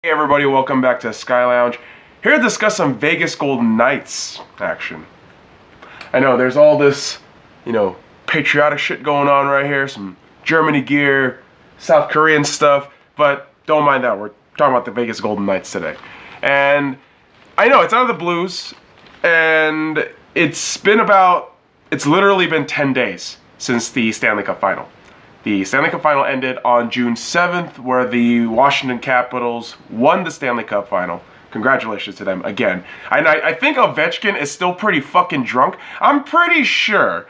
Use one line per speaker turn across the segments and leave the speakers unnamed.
Hey everybody, welcome back to S.C.Y. Here to discuss some Vegas Golden Knights action. I know there's all this, patriotic shit going on right here, some Germany gear, South Korean stuff, but don't mind that. We're talking about the Vegas Golden Knights today. And I know it's out of the blues, and it's literally been 10 days since the Stanley Cup Final. The Stanley Cup Final ended on June 7th, where the Washington Capitals won the Stanley Cup Final. Congratulations to them again. And I think Ovechkin is still pretty fucking drunk. I'm pretty fucking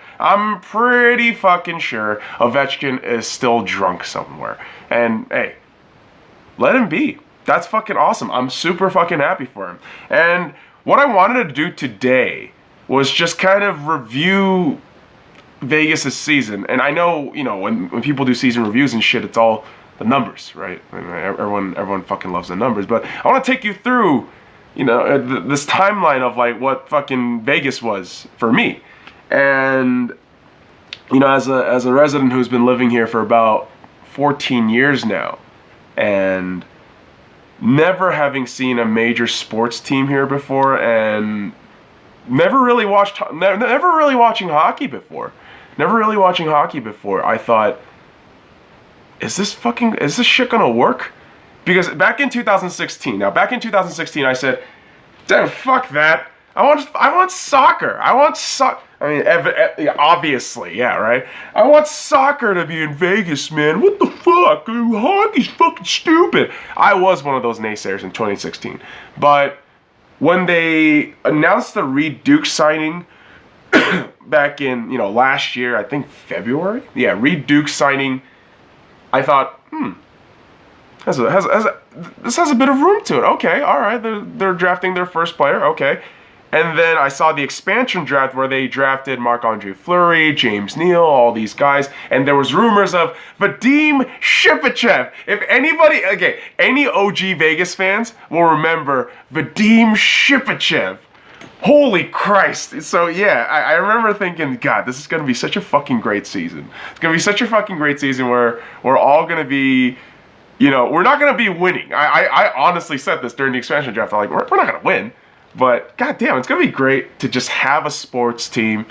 sure Ovechkin is still drunk somewhere. And hey, let him be. That's fucking awesome. I'm super fucking happy for him. And what I wanted to do today was just kind of review Vegas' season. And I know, when people do season reviews and shit, it's all the numbers, right? I mean, everyone fucking loves the numbers. But I want to take you through, this timeline of like what fucking Vegas was for me. And as a resident who's been living here for about 14 years now, and never having seen a major sports team here before, and never really watching hockey before. I thought, is this shit gonna work? Because back in 2016, I said, damn, fuck that. I want soccer. Obviously, yeah, right? I want soccer to be in Vegas, man. What the fuck? Hockey's fucking stupid. I was one of those naysayers in 2016. But when they announced the Reed Duke signing back in, last year, I think February? Yeah, Reed Duke signing, I thought, this has a bit of room to it. Okay, all right, they're drafting their first player, okay. And then I saw the expansion draft where they drafted Marc-Andre Fleury, James Neal, all these guys, and there was rumors of Vadim Shipachev. If anybody, any OG Vegas fans will remember Vadim Shipachev. Holy Christ. So yeah, I remember thinking, God, this is going to be such a fucking great season. It's going to be such a fucking great season where we're all going to be, we're not going to be winning. I honestly said this during the expansion draft. I'm like, we're not going to win. But goddamn, it's going to be great to just have a sports team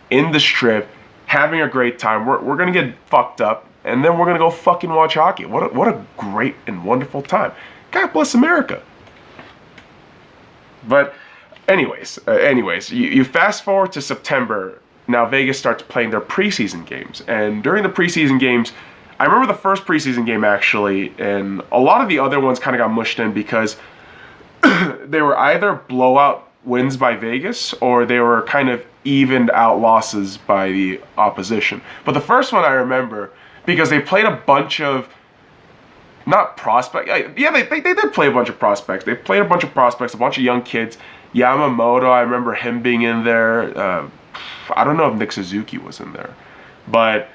in the Strip, having a great time. We're going to get fucked up, and then we're going to go fucking watch hockey. What a great and wonderful time. God bless America. But anyways, you fast forward to September. Now Vegas starts playing their preseason games. And during the preseason games, I remember the first preseason game actually, and a lot of the other ones kind of got mushed in because they were either blowout wins by Vegas or they were kind of evened out losses by the opposition. But the first one I remember because they played a bunch of, not prospects, yeah, they did play a bunch of prospects. They played a bunch of prospects, a bunch of young kids. Yamamoto, I remember him being in there. I don't know if Nick Suzuki was in there. But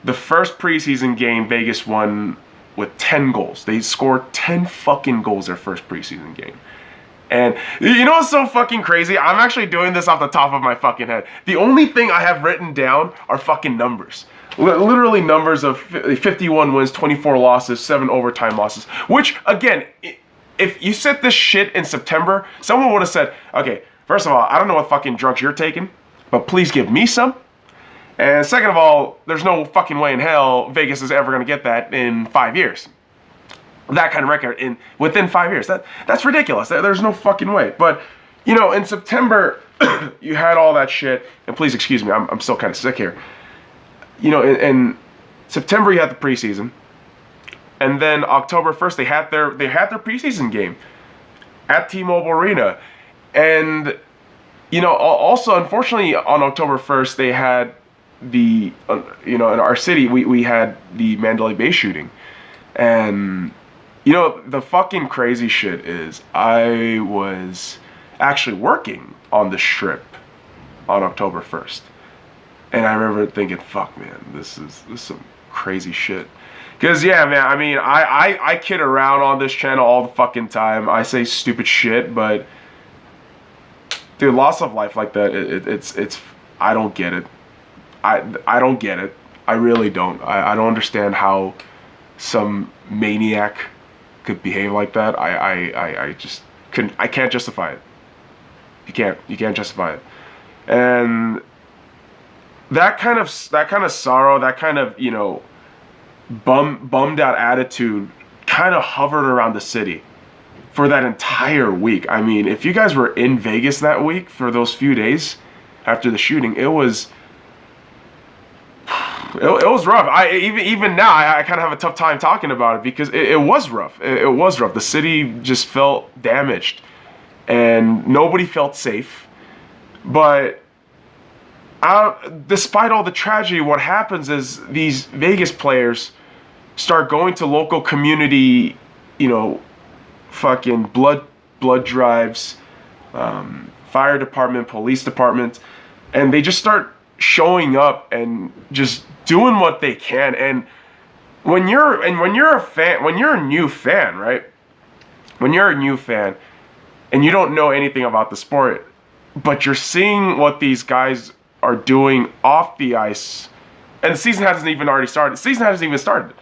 the first preseason game, Vegas won with 10 goals. They scored 10 fucking goals their first preseason game. And you know what's so fucking crazy? I'm actually doing this off the top of my fucking head. The only thing I have written down are fucking numbers. Literally numbers of 51 wins, 24 losses, 7 overtime losses. Which, again, if you said this shit in September, someone would have said, okay, first of all, I don't know what fucking drugs you're taking, but please give me some. And second of all, there's no fucking way in hell Vegas is ever going to get that in 5 years. That kind of record within 5 years. That's ridiculous. There's no fucking way. But, in September, you had all that shit. And please excuse me, I'm still kind of sick here. In September, you had the preseason. And then October 1st, they had their preseason game at T-Mobile Arena. And, also, unfortunately, on October 1st, they had in our city, we had the Mandalay Bay shooting. And, the fucking crazy shit is I was actually working on the Strip on October 1st. And I remember thinking, fuck, man, this is some crazy shit. Because, yeah, man, I mean, I kid around on this channel all the fucking time. I say stupid shit, but, dude, loss of life like that, it's I don't get it. I don't get it. I really don't. I don't understand how some maniac could behave like that. I just couldn't. I can't justify it. You can't justify it. And that kind of sorrow, that kind of, you know, bummed out attitude kind of hovered around the city for that entire week. I mean, if you guys were in Vegas that week for those few days after the shooting, it was rough. Even now I kind of have a tough time talking about it because it was rough. It was rough. The city just felt damaged and nobody felt safe. But despite all the tragedy, what happens is these Vegas players start going to local community, you know, fucking blood drives, fire department, police department, and they just start showing up and just doing what they can. And when you're a fan, when you're a new fan, right? When you're a new fan and you don't know anything about the sport, but you're seeing what these guys are doing off the ice, and the season hasn't even already started. The season hasn't even started.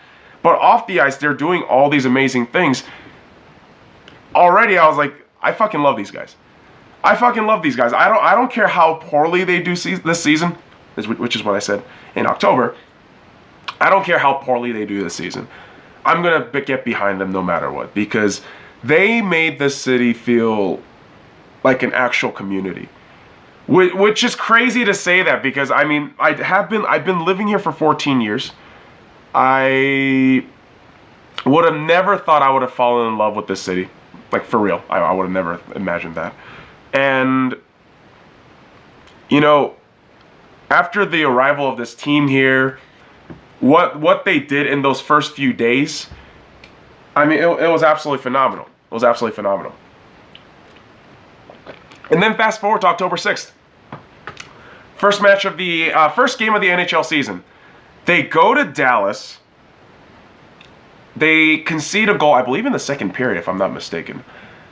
But off the ice, they're doing all these amazing things. Already, I was like, I fucking love these guys. I fucking love these guys. I don't care how poorly they do this season, which is what I said in October. I don't care how poorly they do this season. I'm going to get behind them no matter what, because they made this city feel like an actual community. Which is crazy to say that, because I mean, I've been living here for 14 years. I would have never thought I would have fallen in love with this city. Like, for real. I would have never imagined that. And, you know, after the arrival of this team here, what they did in those first few days, I mean, it was absolutely phenomenal. It was absolutely phenomenal. And then fast forward to October 6th. First match of the first game of the NHL season. They go to Dallas. They concede a goal, I believe, in the second period, if I'm not mistaken.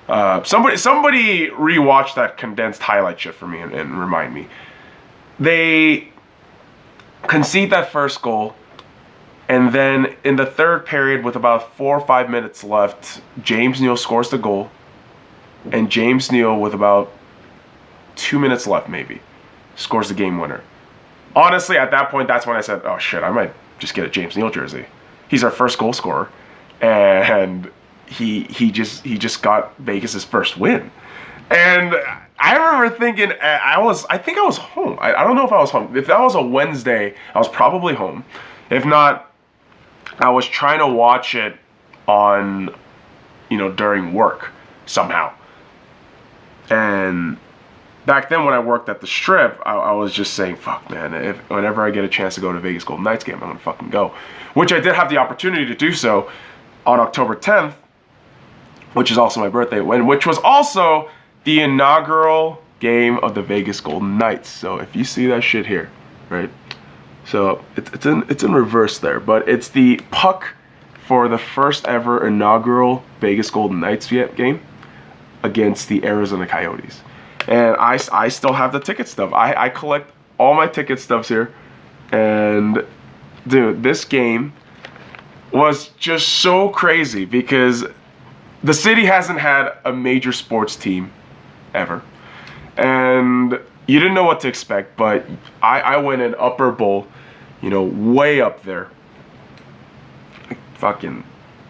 Somebody rewatch that condensed highlight shit for me and remind me. They concede that first goal, and then in the third period, with about 4 or 5 minutes left, James Neal scores the goal, and James Neal, with about 2 minutes left, maybe, scores the game winner. Honestly, at that point, that's when I said, oh shit, I might just get a James Neal jersey. He's our first goal scorer, and he just got Vegas' first win. And I remember thinking, I think I was home. I don't know if I was home. If that was a Wednesday, I was probably home. If not, I was trying to watch it on, you know, during work somehow. And back then, when I worked at the Strip, I was just saying, fuck, man, whenever I get a chance to go to Vegas Golden Knights game, I'm going to fucking go. Which I did have the opportunity to do so on October 10th, which is also my birthday, which was also the inaugural game of the Vegas Golden Knights. So if you see that shit here, right? So it's in reverse there, but it's the puck for the first ever inaugural Vegas Golden Knights game against the Arizona Coyotes. And I still have the ticket stub. I collect all my ticket stubs here. And dude, this game was just so crazy because the city hasn't had a major sports team ever. And you didn't know what to expect, but I went in upper bowl, you know, way up there. Like fucking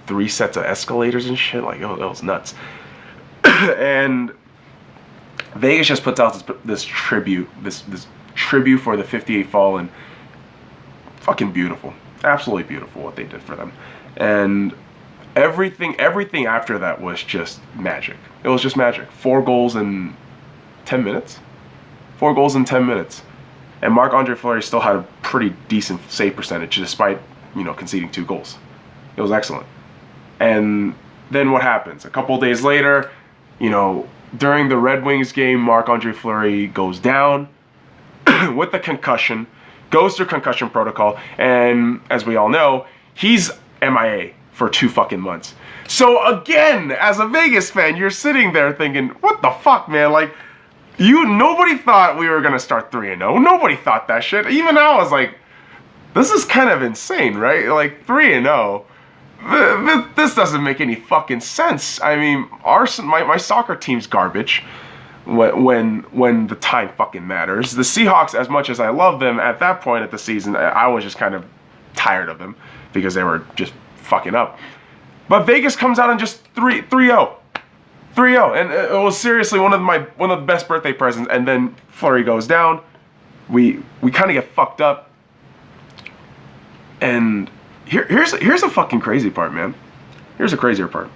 3 sets of escalators and shit. Like, oh, that was nuts. And Vegas just puts out this tribute, this tribute for the 58 Fallen. Fucking beautiful, absolutely beautiful what they did for them, and everything after that was just magic. It was just magic. 4 goals in 10 minutes. 4 goals in 10 minutes, and Marc-Andre Fleury still had a pretty decent save percentage despite, you know, conceding 2 goals. It was excellent. And then what happens? A couple days later, you know, during the Red Wings game, Marc-Andre Fleury goes down with a concussion, goes through concussion protocol, and as we all know, he's MIA for 2 fucking months. So again, as a Vegas fan, you're sitting there thinking, what the fuck, man? Like, nobody thought we were gonna start 3-0. Nobody thought that shit. Even I was like, this is kind of insane, right? Like 3-0. This doesn't make any fucking sense. I mean, my soccer team's garbage when the time fucking matters. The Seahawks, as much as I love them at that point of the season, I was just kind of tired of them because they were just fucking up. But Vegas comes out and just 3-0. 3-0, and it was seriously one of the best birthday presents. And then Fleury goes down. We kind of get fucked up. And here's a fucking crazy part, man. Here's a crazier part.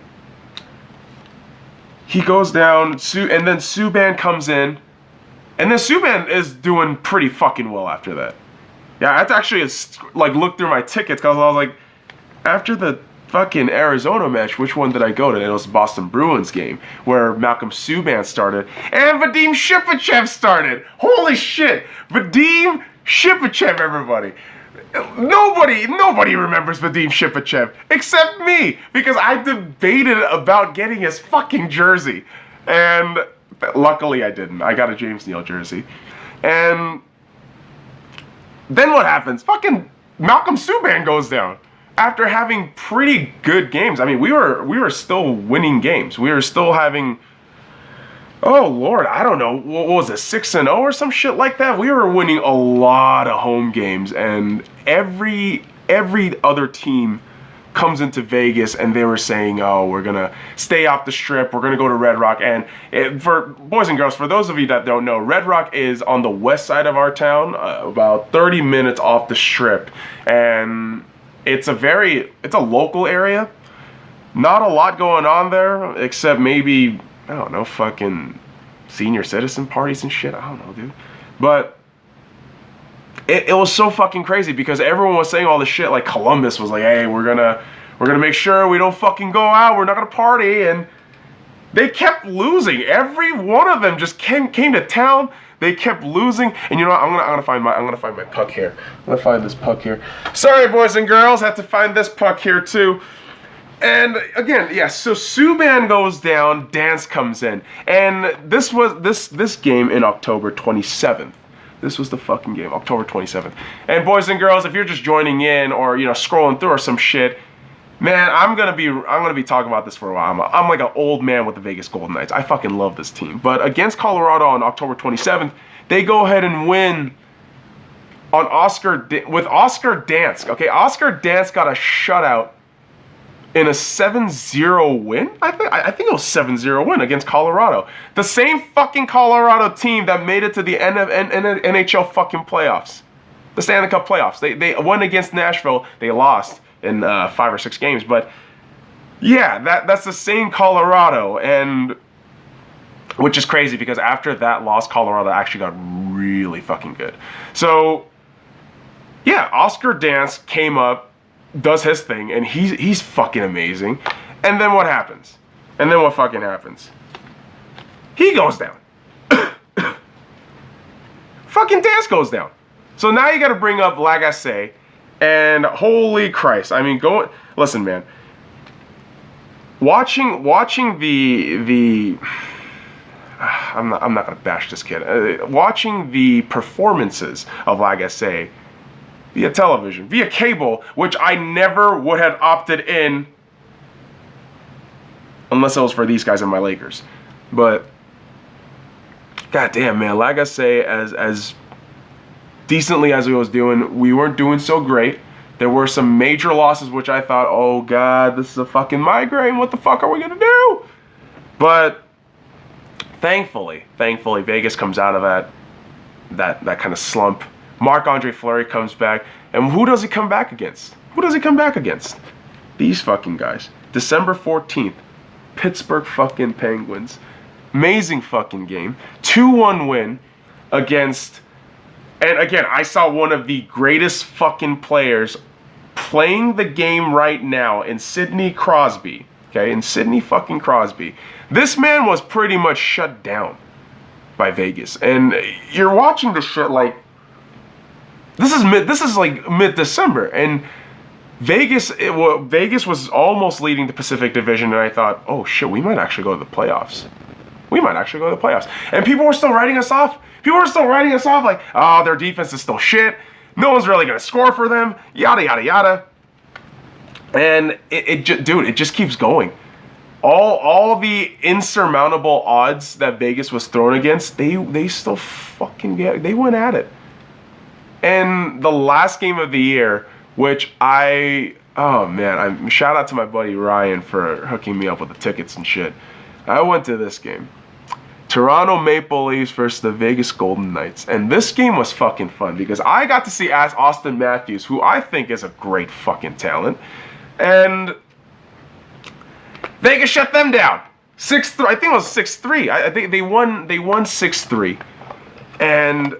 He goes down, and then Subban comes in, and then Subban is doing pretty fucking well after that. Yeah, I had to actually like look through my tickets because I was like, after the fucking Arizona match, which one did I go to? It was Boston Bruins game where Malcolm Subban started and Vadim Shipachev started. Holy shit, Vadim Shipachev, everybody. Nobody remembers Vadim Shipachev except me because I debated about getting his fucking jersey, and luckily I didn't. I got a James Neal jersey, and then what happens? Fucking Malcolm Subban goes down after having pretty good games. I mean, we were still winning games. We were still having, oh Lord, I don't know, what was it, 6-0 or some shit like that? We were winning a lot of home games, and every other team comes into Vegas and they were saying, oh, we're gonna stay off the strip, we're gonna go to Red Rock. And for boys and girls, for those of you that don't know, Red Rock is on the west side of our town, about 30 minutes off the strip, and it's a local area. Not a lot going on there, except maybe, I don't know, fucking senior citizen parties and shit. I don't know, dude. But it was so fucking crazy because everyone was saying all this shit. Like Columbus was like, hey, we're gonna make sure we don't fucking go out. We're not gonna party. And they kept losing. Every one of them just came to town. They kept losing. And you know what? I'm gonna find my puck here. I'm gonna find this puck here. Sorry, boys and girls, had to find this puck here too. And again, yeah, so Subban goes down, Dance comes in. And this was this game in October 27th. This was the fucking game, October 27th. And boys and girls, if you're just joining in or, you know, scrolling through or some shit, man, I'm gonna be talking about this for a while. I'm like an old man with the Vegas Golden Knights. I fucking love this team. But against Colorado on October 27th, they go ahead and win on Oscar Dansk. Okay, Oscar Dansk got a shutout in a 7-0 win? I think it was 7-0 win against Colorado. The same fucking Colorado team that made it to the NHL fucking playoffs. The Stanley Cup playoffs. They won against Nashville. They lost in 5 or 6 games. But yeah, that's the same Colorado. And which is crazy because after that loss, Colorado actually got really fucking good. So yeah, Oscar Dansk came up, does his thing, and he's fucking amazing. And then what happens? And then what fucking happens? He goes down. Fucking Dance goes down. So now you got to bring up Lagacé, and holy Christ! I mean, listen, man. Watching the I'm not gonna bash this kid. Watching the performances of Lagacé via television, via cable, which I never would have opted in unless it was for these guys and my Lakers. But goddamn, man, Lagacé, as decently as he was doing, we weren't doing so great. There were some major losses, which I thought, oh god, this is a fucking migraine. What the fuck are we gonna do? But thankfully, Vegas comes out of that kind of slump. Marc-Andre Fleury comes back, and who does he come back against? These fucking guys. December 14th, Pittsburgh fucking Penguins. Amazing fucking game. 2-1 win against, and again, I saw one of the greatest fucking players playing the game right now in Sidney Crosby. Okay, in Sidney fucking Crosby. This man was pretty much shut down by Vegas. And you're watching this shit like, this is like mid-December, and Vegas was almost leading the Pacific Division, and I thought, oh shit, we might actually go to the playoffs. And people were still writing us off. Like, oh, their defense is still shit. No one's really gonna score for them. Yada yada yada. And it just keeps going. All the insurmountable odds that Vegas was thrown against, they still fucking they went at it. And the last game of the year, which oh man, shout out to my buddy Ryan for hooking me up with the tickets and shit. I went to this game. Toronto Maple Leafs versus the Vegas Golden Knights. And this game was fucking fun because I got to see Austin Matthews, who I think is a great fucking talent. And Vegas shut them down. 6-3. I think it was 6-3. I think they won 6-3. And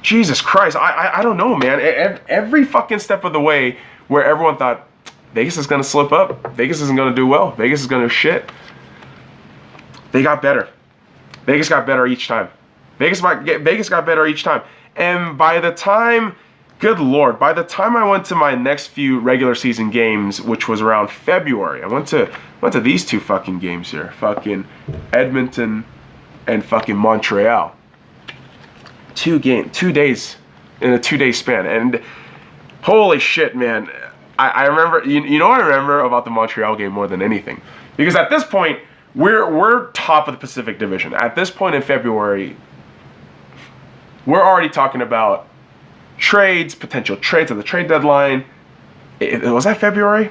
Jesus Christ, I don't know, man. Every fucking step of the way where everyone thought Vegas is going to slip up, Vegas isn't going to do well, Vegas is going to shit, they got better. Vegas got better each time. Vegas got better each time. And by the time, good Lord, by the time I went to my next few regular season games, which was around February, I went to these two fucking games here. Fucking Edmonton and fucking Montreal. 2 days in a 2-day span. And holy shit, man. I remember, you know what I remember about the Montreal game more than anything? Because at this point, we're top of the Pacific Division. At this point in February, we're already talking about trades, potential trades at the trade deadline. Was that February?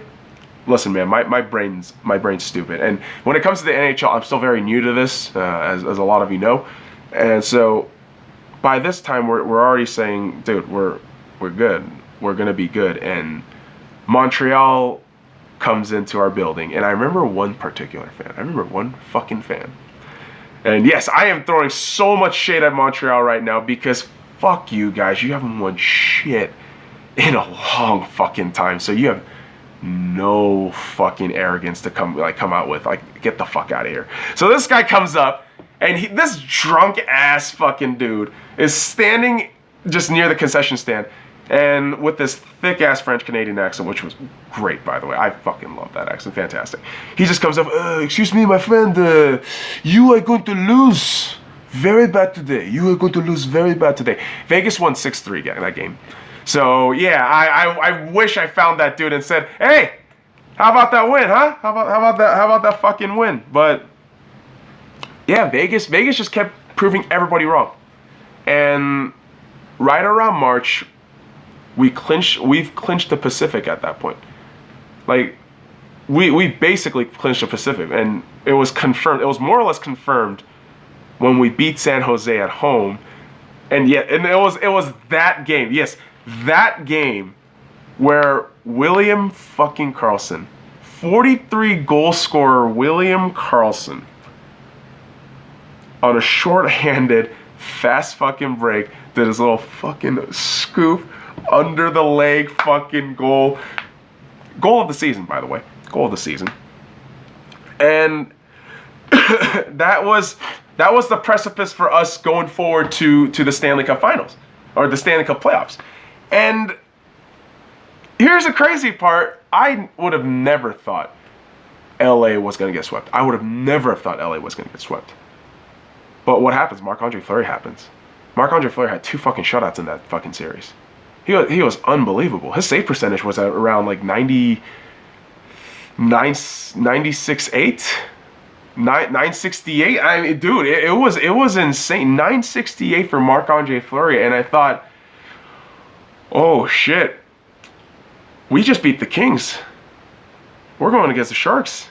Listen, man, my brain's stupid. And when it comes to the NHL, I'm still very new to this, as a lot of you know. And so by this time, we're already saying, dude, we're good. We're gonna be good. And Montreal comes into our building, and I remember one particular fan. I remember one fucking fan. And yes, I am throwing so much shade at Montreal right now because fuck you guys. You haven't won shit in a long fucking time. So you have no fucking arrogance to come out with. Like, get the fuck out of here. So this guy comes up, and this drunk ass fucking dude is standing just near the concession stand, and with this thick ass French Canadian accent, which was great, by the way. I fucking love that accent. Fantastic. He just comes up, excuse me, my friend, you are going to lose very bad today. You are going to lose very bad today. Vegas won 6-3 that game. So yeah, I wish I found that dude and said, hey, how about that win, huh? How about that fucking win? But yeah, Vegas just kept proving everybody wrong. And right around March, we've clinched the Pacific at that point. Like, we basically clinched the Pacific, and it was confirmed. It was more or less confirmed when we beat San Jose at home. And it was that game. Yes, that game where William fucking Karlsson, 43 goal scorer William Karlsson, on a short-handed, fast fucking break, did his little fucking scoop under the leg fucking goal. Goal of the season, by the way. Goal of the season. And that was the precipice for us going forward to the Stanley Cup Finals, or the Stanley Cup playoffs. And here's the crazy part. I would have never thought LA was going to get swept. I would have never thought LA was going to get swept. But what happens? Marc-Andre Fleury happens. Marc-Andre Fleury had 2 fucking shutouts in that fucking series. He was unbelievable. His save percentage was at around like 96.8, 968. I mean, dude, it was insane. 968 for Marc-Andre Fleury, and I thought, oh shit, we just beat the Kings. We're going against the Sharks.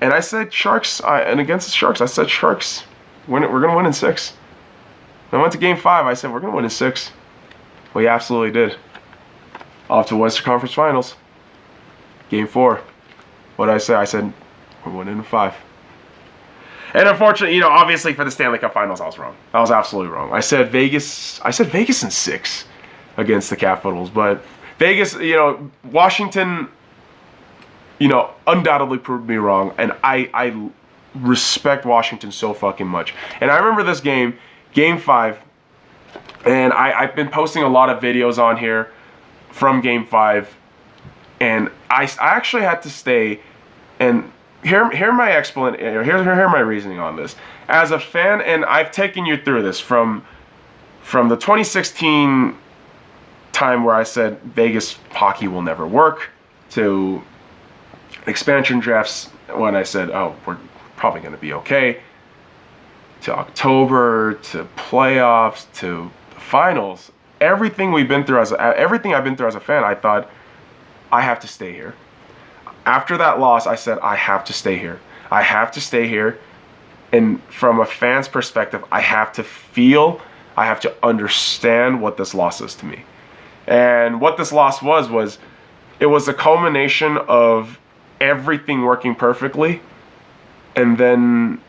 And I said Sharks, and against the Sharks, I said Sharks. We're going to win in 6. I went to Game 5. I said, we're going to win in 6. Well, he absolutely did. Off to Western Conference Finals. Game 4. What did I say? I said, we're winning in 5. And unfortunately, obviously for the Stanley Cup Finals, I was wrong. I was absolutely wrong. I said Vegas in 6 against the Capitals. But Vegas, Washington, undoubtedly proved me wrong. And I respect Washington so fucking much. And I remember this game, Game 5, and I've been posting a lot of videos on here from Game 5, and I actually had to stay and hear my explanation. Hear my reasoning on this. As a fan, and I've taken you through this from the 2016 time where I said Vegas hockey will never work. to expansion drafts when I said, oh, we're probably going to be okay, to October, to playoffs, to the finals. Everything I've been through as a fan, I thought, I have to stay here. After that loss, I said, I have to stay here. I have to stay here. And from a fan's perspective, I have to understand what this loss is to me. And what this loss was it was a culmination of everything working perfectly, and then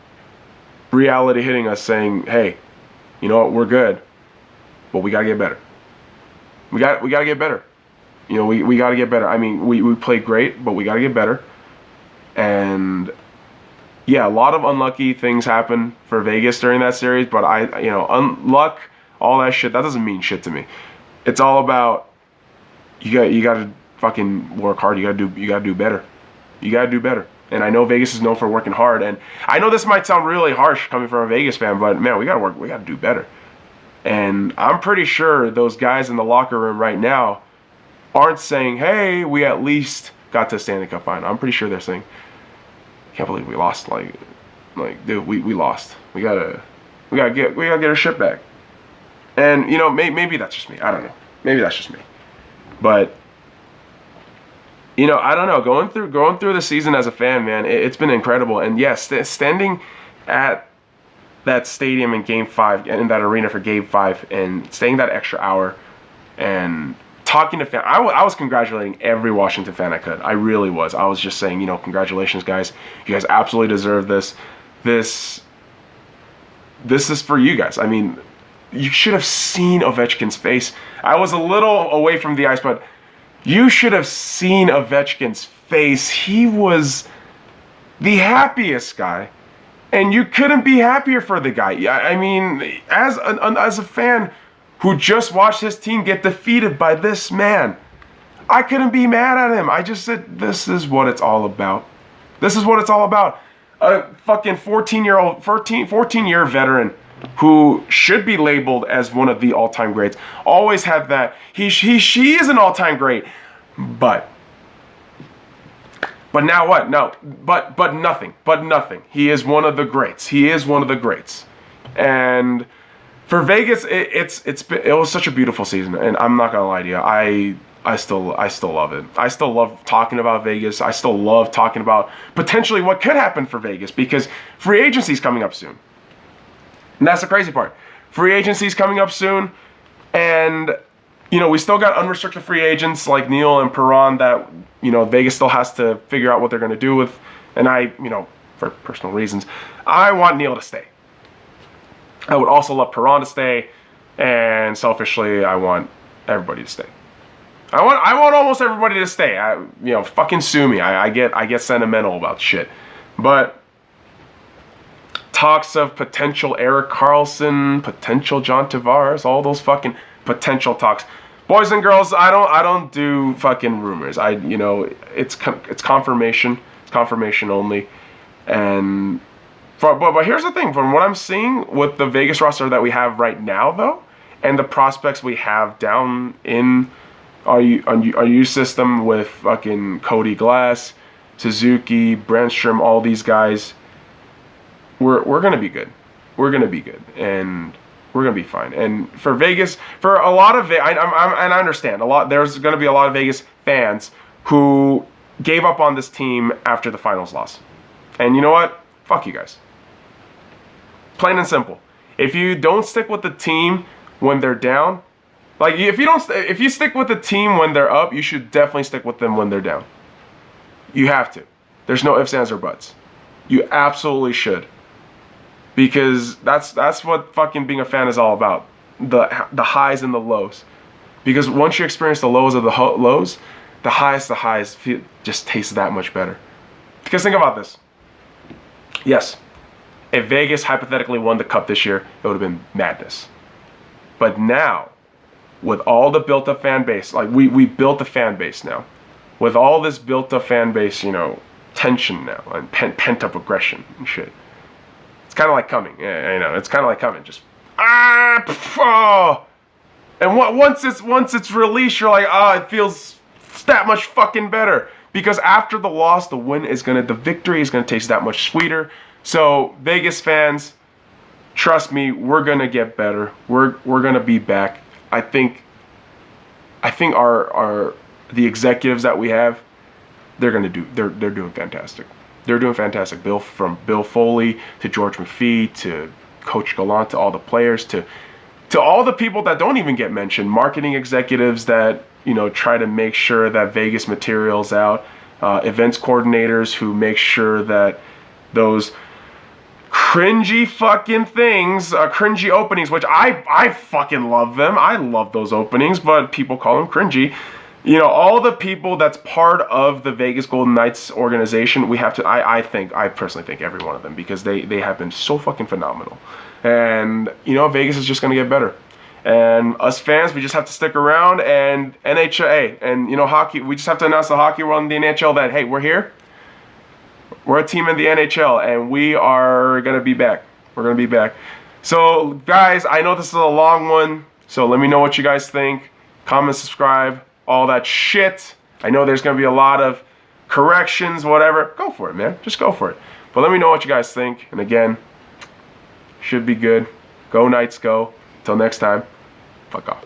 reality hitting us saying, hey, you know what, we're good, but we gotta get better. We gotta get better. You know, we gotta get better. I mean, we played great, but we gotta get better. And yeah, a lot of unlucky things happened for Vegas during that series, but luck, all that shit, that doesn't mean shit to me. It's all about you gotta fucking work hard. You gotta do better. You gotta do better. And I know Vegas is known for working hard, and I know this might sound really harsh coming from a Vegas fan, but man, we gotta do better. And I'm pretty sure those guys in the locker room right now aren't saying, hey, we at least got to Stanley Cup final. I'm pretty sure they're saying, can't believe we lost. Like, dude, we lost. We gotta get our shit back. And you know, maybe that's just me. I don't know. Maybe that's just me. But you know, I don't know. Going through the season as a fan, man, it's been incredible. And yes, standing at that stadium in Game 5, in that arena for Game 5, and staying that extra hour, and talking to fans. I was congratulating every Washington fan I could. I really was. I was just saying, you know, congratulations, guys. You guys absolutely deserve this. This is for you guys. I mean, you should have seen Ovechkin's face. I was a little away from the ice, but you should have seen Ovechkin's face. He was the happiest guy. And you couldn't be happier for the guy. I mean, as a fan who just watched his team get defeated by this man, I couldn't be mad at him. I just said, this is what it's all about. This is what it's all about. A fucking 14-year veteran who should be labeled as one of the all-time greats. Always had that. She is an all-time great. But now what? No. But nothing. But nothing. He is one of the greats. He is one of the greats. And for Vegas, it was such a beautiful season, and I'm not gonna lie to you. I still love it. I still love talking about Vegas. I still love talking about potentially what could happen for Vegas, because free agency is coming up soon. And that's the crazy part. Free agency is coming up soon, and you know, we still got unrestricted free agents like Neal and Perron that, you know, Vegas still has to figure out what they're going to do with. And I, you know, for personal reasons, I want Neal to stay. I would also love Perron to stay, and selfishly, I want everybody to stay. I want almost everybody to stay. Fucking sue me. I get sentimental about shit. But talks of potential Erik Karlsson, potential John Tavares, all those fucking potential talks. Boys and girls, I don't do fucking rumors. It's confirmation. It's confirmation only. And but here's the thing. From what I'm seeing with the Vegas roster that we have right now, though, and the prospects we have down in our youth system with fucking Cody Glass, Suzuki, Brandstrom, all these guys, we're gonna be good. We're gonna be good, and we're gonna be fine. And for Vegas, for a lot of and I understand there's gonna be a lot of Vegas fans who gave up on this team after the finals loss. And you know what? Fuck you guys. Plain and simple. If you don't stick with the team when they're down, like if you stick with the team when they're up, you should definitely stick with them when they're down. You have to. There's no ifs, ands, or buts. You absolutely should. Because that's what fucking being a fan is all about. The highs and the lows. Because once you experience the lows of the lows, the highs just taste that much better. Because think about this. Yes, if Vegas hypothetically won the cup this year, it would have been madness. But now, with all the built-up fan base, like we built a fan base now. With all this built-up fan base, you know, tension now, and pent-up aggression and shit. It's kind of like coming. Yeah, you know, it's kind of like coming. Just and once it's released, you're like, it feels it's that much fucking better. Because after the loss, the victory is gonna taste that much sweeter. So Vegas fans, trust me, we're gonna get better. We're gonna be back. I think the executives that we have, they're doing fantastic. They're doing fantastic. From Bill Foley to George McPhee to Coach Gallant to all the players to all the people that don't even get mentioned, marketing executives that, you know, try to make sure that Vegas material's out, events coordinators who make sure that those cringy fucking things, cringy openings, which I fucking love them. I love those openings, but people call them cringy. You know, all the people that's part of the Vegas Golden Knights organization, we have to, I personally think every one of them, because they have been so fucking phenomenal. And, you know, Vegas is just going to get better. And us fans, we just have to stick around, and NHL, and, you know, hockey, we just have to announce the hockey world and the NHL that, hey, we're here. We're a team in the NHL, and we are going to be back. We're going to be back. So, guys, I know this is a long one, so let me know what you guys think. Comment, subscribe, all that shit. I know there's going to be a lot of corrections, whatever. Go for it, man. Just go for it. But let me know what you guys think. And again, should be good. Go Knights, go. Till next time, fuck off.